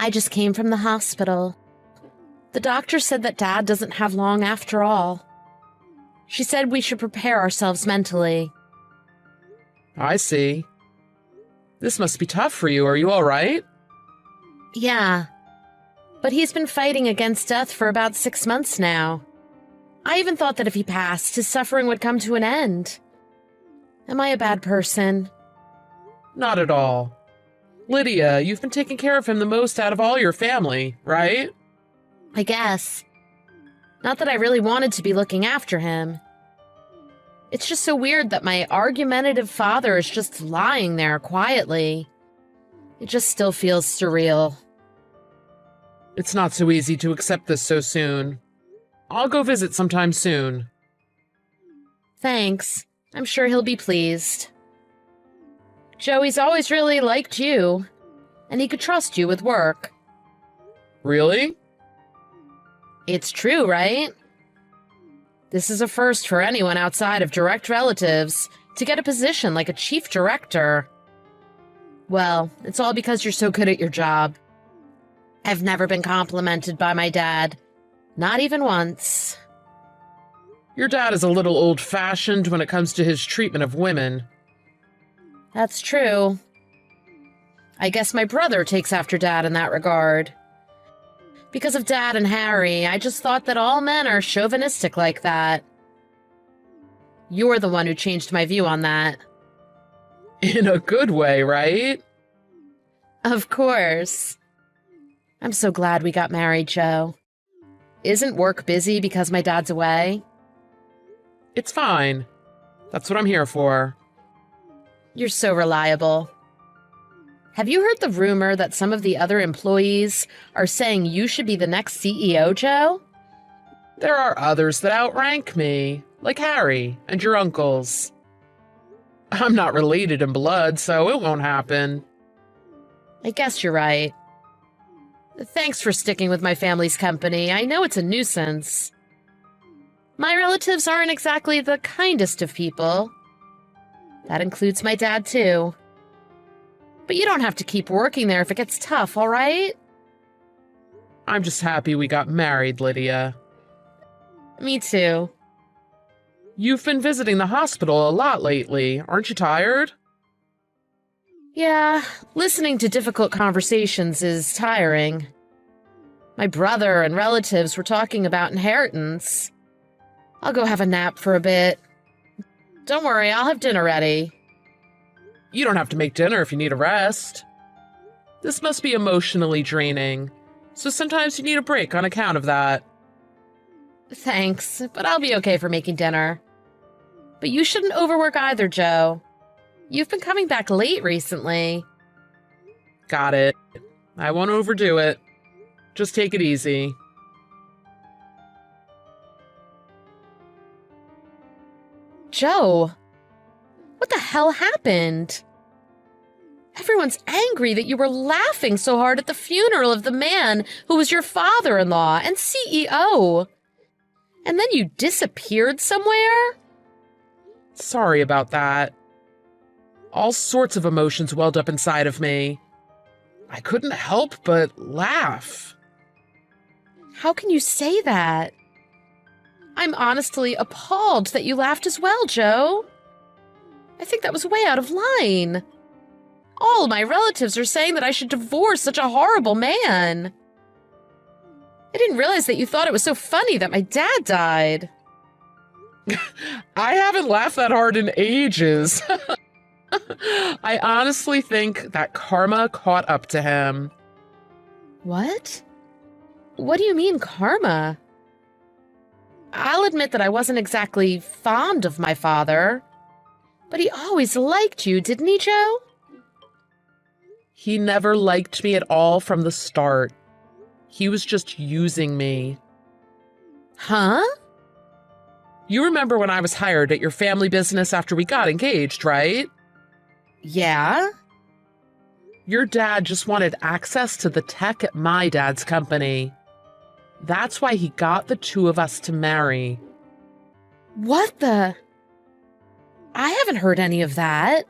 I just came from the hospital. The doctor said that Dad doesn't have long after all. She said we should prepare ourselves mentally. I see. This must be tough for you. Are you all right? Yeah, but he's been fighting against death for about 6 months now. I even thought that if he passed, his suffering would come to an end. Am I a bad person? Not at all. Lydia, you've been taking care of him the most out of all your family, right? I guess. Not that I really wanted to be looking after him. It's just so weird that my argumentative father is just lying there quietly. It just still feels surreal. It's not so easy to accept this so soon. I'll go visit sometime soon. Thanks. I'm sure he'll be pleased. Joey's always really liked you, and he could trust you with work. Really? It's true, right? This is a first for anyone outside of direct relatives to get a position like a chief director. Well, it's all because you're so good at your job. I've never been complimented by my dad. Not even once. Your dad is a little old-fashioned when it comes to his treatment of women. That's true. I guess my brother takes after Dad in that regard. Because of Dad and Harry, I just thought that all men are chauvinistic like that. You're the one who changed my view on that. In a good way, right? Of course. I'm so glad we got married, Joe. Isn't work busy because my dad's away? It's fine. That's what I'm here for. You're so reliable. Have you heard the rumor that some of the other employees are saying you should be the next CEO, Joe? There are others that outrank me, like Harry and your uncles. I'm not related in blood, so it won't happen. I guess you're right. Thanks for sticking with my family's company. I know it's a nuisance. My relatives aren't exactly the kindest of people. That includes my dad, too. But you don't have to keep working there if it gets tough, all right? I'm just happy we got married, Lydia. Me too. You've been visiting the hospital a lot lately. Aren't you tired? Yeah, listening to difficult conversations is tiring. My brother and relatives were talking about inheritance. I'll go have a nap for a bit. Don't worry, I'll have dinner ready. You don't have to make dinner if you need a rest. This must be emotionally draining, so sometimes you need a break on account of that. Thanks, but I'll be okay for making dinner. But you shouldn't overwork either, Joe. You've been coming back late recently. Got it. I won't overdo it. Just take it easy. Joe, what the hell happened? Everyone's angry that you were laughing so hard at the funeral of the man who was your father-in-law and CEO. And then you disappeared somewhere? Sorry about that. All sorts of emotions welled up inside of me. I couldn't help but laugh. How can you say that? I'm honestly appalled that you laughed as well, Joe. I think that was way out of line. All my relatives are saying that I should divorce such a horrible man. I didn't realize that you thought it was so funny that my dad died. I haven't laughed that hard in ages. I honestly think that karma caught up to him. What? What do you mean, karma? I'll admit that I wasn't exactly fond of my father, but he always liked you, didn't he, Joe? He never liked me at all from the start. He was just using me. Huh? You remember when I was hired at your family business after we got engaged, right? Yeah? Your dad just wanted access to the tech at my dad's company. That's why he got the two of us to marry. What the? I haven't heard any of that.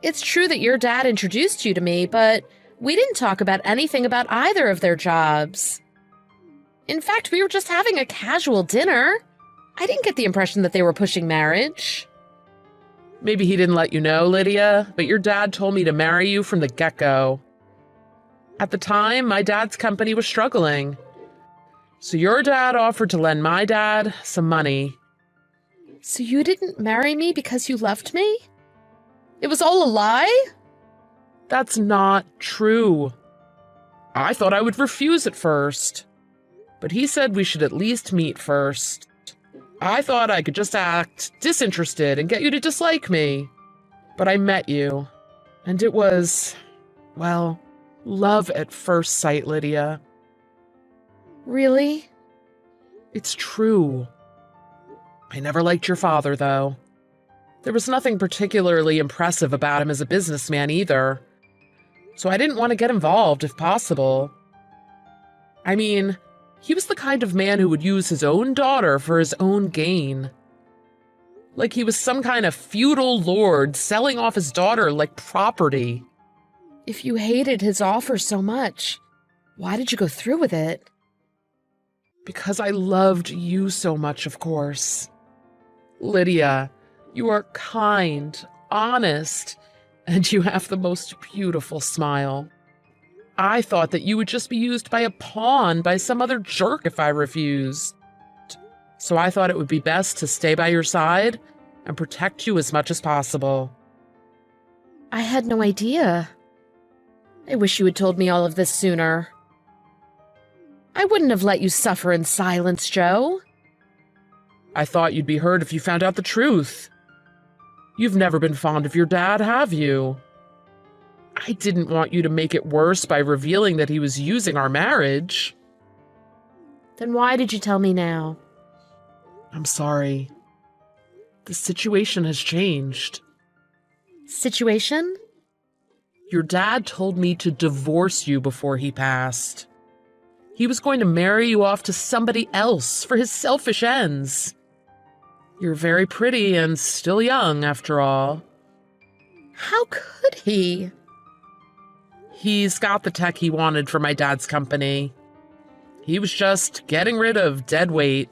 It's true that your dad introduced you to me, but We didn't talk about anything about either of their jobs. In fact, we were just having a casual dinner. I didn't get the impression that they were pushing marriage. Maybe he didn't let you know, Lydia, but your dad told me to marry you from the get-go. At the time, my dad's company was struggling. So your dad offered to lend my dad some money. So you didn't marry me because you loved me? It was all a lie? That's not true. I thought I would refuse at first, but he said we should at least meet first. I thought I could just act disinterested and get you to dislike me. But I met you, and it was, well, love at first sight, Lydia. Really? It's true. I never liked your father, though. There was nothing particularly impressive about him as a businessman either. So I didn't want to get involved if possible. I mean, he was the kind of man who would use his own daughter for his own gain. Like he was some kind of feudal lord selling off his daughter like property. If you hated his offer so much, why did you go through with it? Because I loved you so much, of course. Lydia, you are kind, honest, and you have the most beautiful smile. I thought that you would just be used by a pawn by some other jerk if I refused. So I thought it would be best to stay by your side and protect you as much as possible. I had no idea. I wish you had told me all of this sooner. I wouldn't have let you suffer in silence, Joe. I thought you'd be hurt if you found out the truth. You've never been fond of your dad, have you? I didn't want you to make it worse by revealing that he was using our marriage. Then why did you tell me now? I'm sorry. The situation has changed. Situation? Your dad told me to divorce you before he passed. He was going to marry you off to somebody else for his selfish ends. You're very pretty and still young, after all. How could he? He's got the tech he wanted for my dad's company. He was just getting rid of dead weight.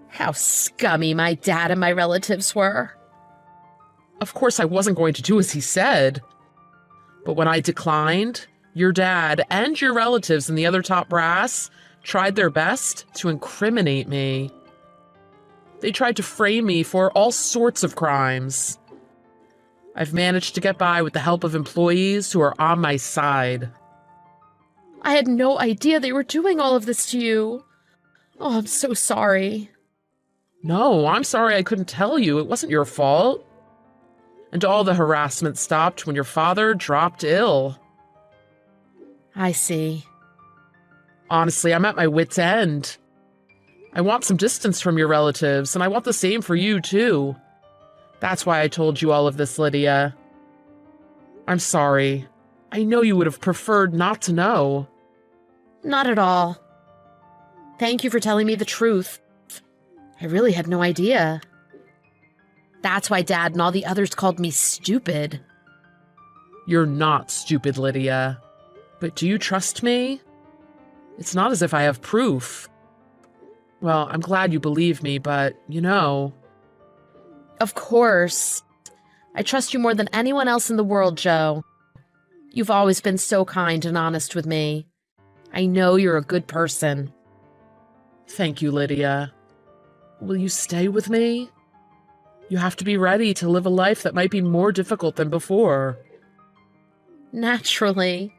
How scummy my dad and my relatives were. Of course, I wasn't going to do as he said. But when I declined, your dad and your relatives and the other top brass tried their best to incriminate me. They tried to frame me for all sorts of crimes. I've managed to get by with the help of employees who are on my side. I had no idea they were doing all of this to you. Oh, I'm so sorry. No, I'm sorry I couldn't tell you. It wasn't your fault. And all the harassment stopped when your father dropped ill. I see. Honestly, I'm at my wit's end. I want some distance from your relatives, and I want the same for you, too. That's why I told you all of this, Lydia. I'm sorry. I know you would have preferred not to know. Not at all. Thank you for telling me the truth. I really had no idea. That's why Dad and all the others called me stupid. You're not stupid, Lydia. But do you trust me? It's not as if I have proof. Well, I'm glad you believe me, but, you know... Of course. I trust you more than anyone else in the world, Joe. You've always been so kind and honest with me. I know you're a good person. Thank you, Lydia. Will you stay with me? You have to be ready to live a life that might be more difficult than before. Naturally.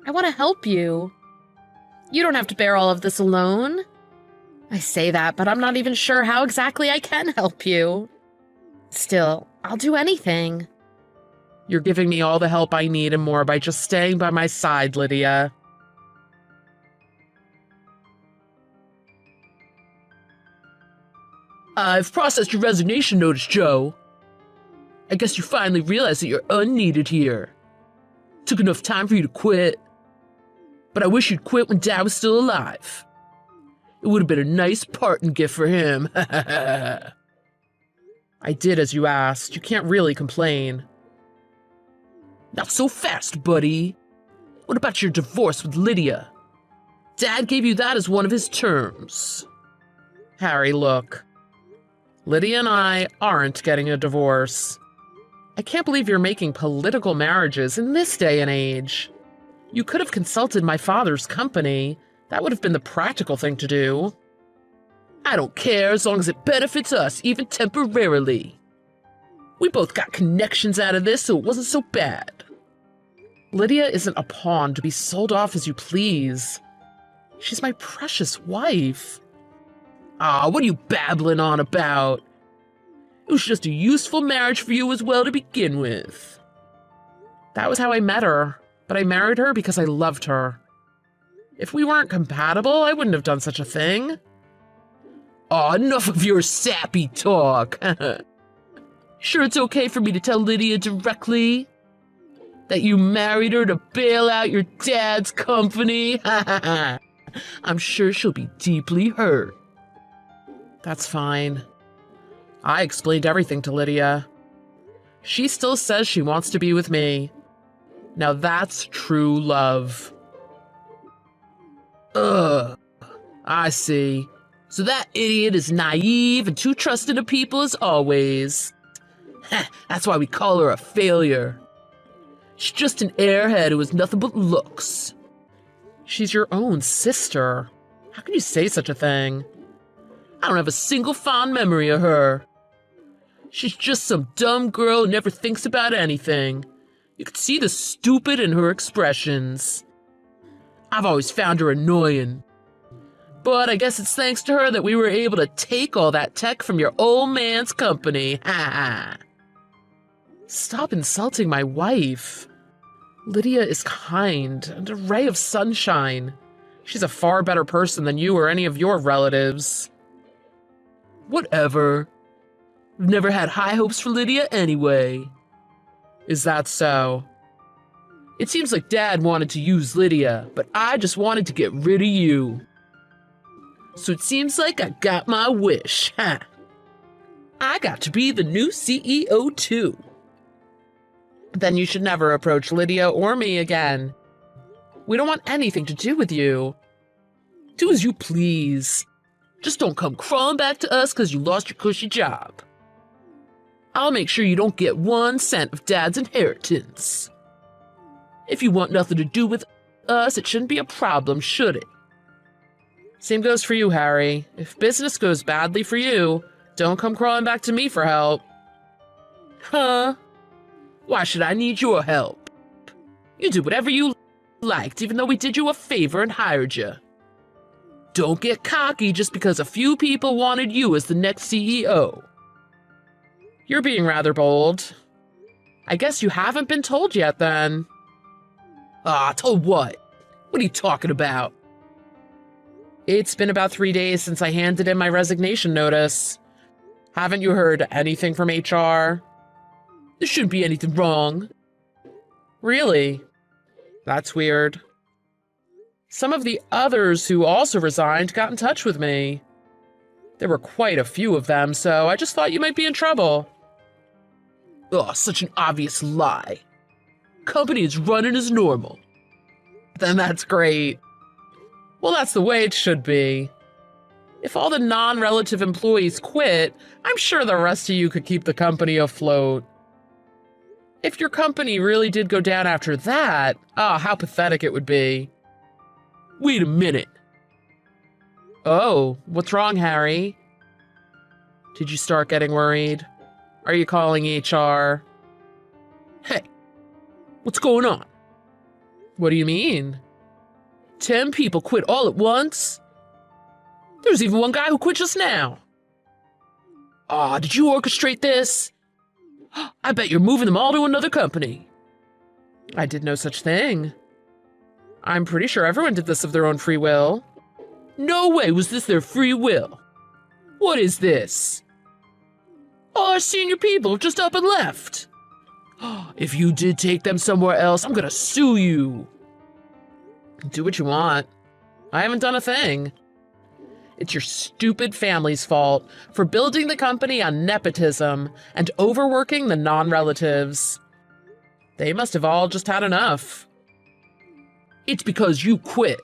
I want to help you. You don't have to bear all of this alone. I say that, but I'm not even sure how exactly I can help you. Still, I'll do anything. You're giving me all the help I need and more by just staying by my side, Lydia. I've processed your resignation notice, Joe. I guess you finally realize that you're unneeded here. Took enough time for you to quit. But I wish you'd quit when Dad was still alive. It would have been a nice parting gift for him. I did as you asked. You can't really complain. Not so fast, buddy. What about your divorce with Lydia? Dad gave you that as one of his terms. Harry, look. Lydia and I aren't getting a divorce. I can't believe you're making political marriages in this day and age. You could have consulted my father's company. That would have been the practical thing to do. I don't care as long as it benefits us, even temporarily. We both got connections out of this, so it wasn't so bad. Lydia isn't a pawn to be sold off as you please. She's my precious wife. Ah, what are you babbling on about? It was just a useful marriage for you as well to begin with. That was how I met her, but I married her because I loved her. If we weren't compatible, I wouldn't have done such a thing. Aw, enough of your sappy talk. Sure it's okay for me to tell Lydia directly that you married her to bail out your dad's company? I'm sure she'll be deeply hurt. That's fine. I explained everything to Lydia. She still says she wants to be with me. Now that's true love. Ugh, I see. So that idiot is naive and too trusting of people as always. That's why we call her a failure. She's just an airhead who has nothing but looks. She's your own sister. How can you say such a thing? I don't have a single fond memory of her. She's just some dumb girl who never thinks about anything. You could see the stupid in her expressions. I've always found her annoying. But I guess it's thanks to her that we were able to take all that tech from your old man's company. Ha! Stop insulting my wife. Lydia is kind and a ray of sunshine. She's a far better person than you or any of your relatives. Whatever. I've never had high hopes for Lydia anyway. Is that so? It seems like Dad wanted to use Lydia, but I just wanted to get rid of you. So it seems like I got my wish, huh? I got to be the new CEO too. Then you should never approach Lydia or me again. We don't want anything to do with you. Do as you please. Just don't come crawling back to us because you lost your cushy job. I'll make sure you don't get 1 cent of Dad's inheritance. If you want nothing to do with us, it shouldn't be a problem, should it? Same goes for you, Harry. If business goes badly for you, don't come crawling back to me for help. Huh? Why should I need your help? You did whatever you liked, even though we did you a favor and hired you. Don't get cocky just because a few people wanted you as the next CEO. You're being rather bold. I guess you haven't been told yet, then. Ah, told what? What are you talking about? It's been about 3 days since I handed in my resignation notice. Haven't you heard anything from HR? There shouldn't be anything wrong. Really? That's weird. Some of the others who also resigned got in touch with me. There were quite a few of them, so I just thought you might be in trouble. Oh, such an obvious lie. Company is running as normal. Then that's great. Well, that's the way it should be. If all the non-relative employees quit, I'm sure the rest of you could keep the company afloat. If your company really did go down after that, how pathetic it would be. Wait a minute. Oh, what's wrong, Harry? Did you start getting worried? Are you calling HR? Hey, what's going on? What do you mean? 10 people quit all at once? There's even one guy who quit just now. Aw, did you orchestrate this? I bet you're moving them all to another company. I did no such thing. I'm pretty sure everyone did this of their own free will. No way was this their free will. What is this? All our senior people have just up and left. If you did take them somewhere else, I'm gonna sue you. Do what you want. I haven't done a thing. It's your stupid family's fault for building the company on nepotism and overworking the non-relatives. They must have all just had enough. It's because you quit.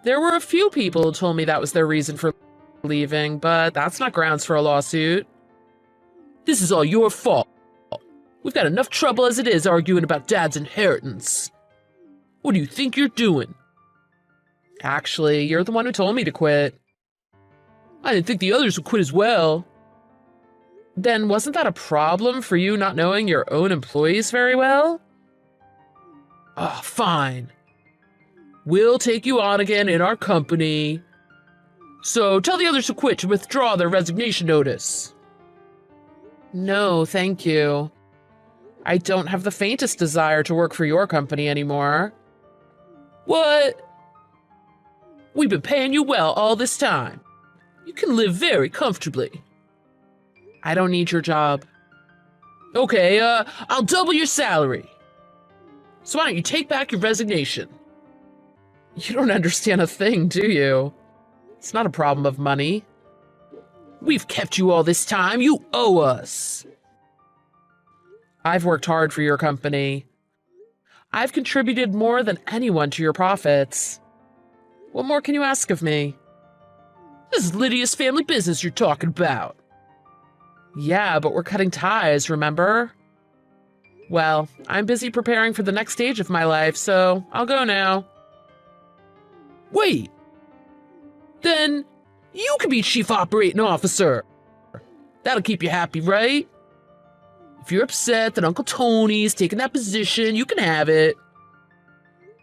There were a few people who told me that was their reason for leaving, but that's not grounds for a lawsuit. This is all your fault. We've got enough trouble as it is arguing about Dad's inheritance. What do you think you're doing? Actually, you're the one who told me to quit. I didn't think the others would quit as well. Then wasn't that a problem for you not knowing your own employees very well? Ah, fine. We'll take you on again in our company. So tell the others to quit to withdraw their resignation notice. No, thank you. I don't have the faintest desire to work for your company anymore. What? We've been paying you well all this time. You can live very comfortably. I don't need your job. Okay, I'll double your salary. So why don't you take back your resignation? You don't understand a thing, do you? It's not a problem of money. We've kept you all this time. You owe us. I've worked hard for your company. I've contributed more than anyone to your profits. What more can you ask of me? This is Lydia's family business you're talking about. Yeah, but we're cutting ties, remember? Well, I'm busy preparing for the next stage of my life, so I'll go now. Wait! Then you can be Chief Operating Officer. That'll keep you happy, right? If you're upset that Uncle Tony's taking that position, you can have it.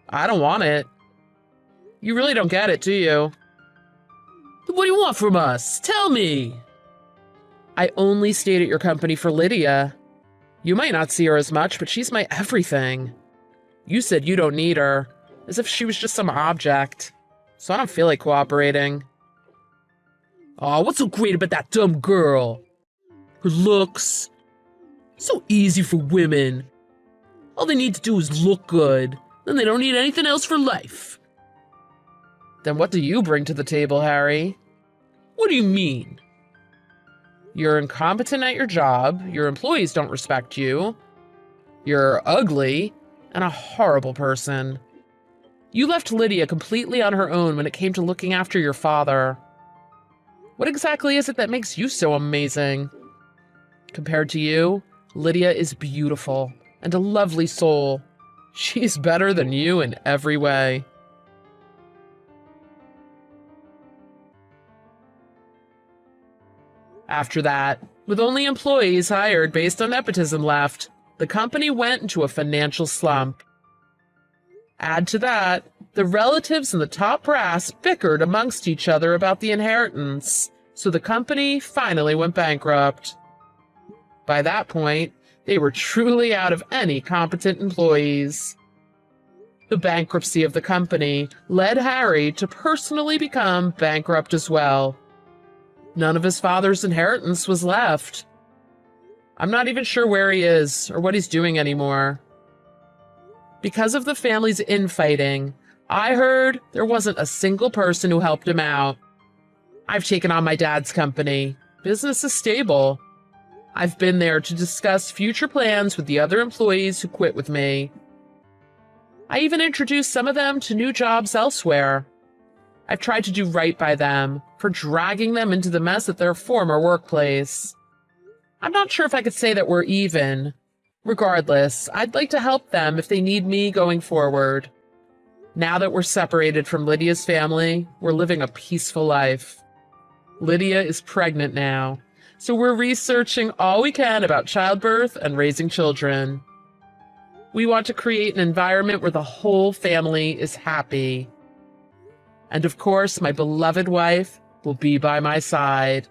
I don't want it. You really don't get it, do you? What do you want from us? Tell me. I only stayed at your company for Lydia. You might not see her as much, but she's my everything. You said you don't need her, as if she was just some object. So I don't feel like cooperating. Aw, what's so great about that dumb girl? Her looks. So easy for women. All they need to do is look good. Then they don't need anything else for life. Then what do you bring to the table, Harry? What do you mean? You're incompetent at your job, your employees don't respect you, you're ugly, and a horrible person. You left Lydia completely on her own when it came to looking after your father. What exactly is it that makes you so amazing? Compared to you, Lydia is beautiful and a lovely soul. She's better than you in every way. After that, with only employees hired based on nepotism left, the company went into a financial slump. Add to that, the relatives and the top brass bickered amongst each other about the inheritance, so the company finally went bankrupt. By that point, they were truly out of any competent employees. The bankruptcy of the company led Harry to personally become bankrupt as well. None of his father's inheritance was left. I'm not even sure where he is or what he's doing anymore. Because of the family's infighting, I heard there wasn't a single person who helped him out. I've taken on my dad's company. Business is stable. I've been there to discuss future plans with the other employees who quit with me. I even introduced some of them to new jobs elsewhere. I've tried to do right by them for dragging them into the mess at their former workplace. I'm not sure if I could say that we're even. Regardless, I'd like to help them if they need me going forward. Now that we're separated from Lydia's family, we're living a peaceful life. Lydia is pregnant now, so we're researching all we can about childbirth and raising children. We want to create an environment where the whole family is happy. And of course, my beloved wife will be by my side.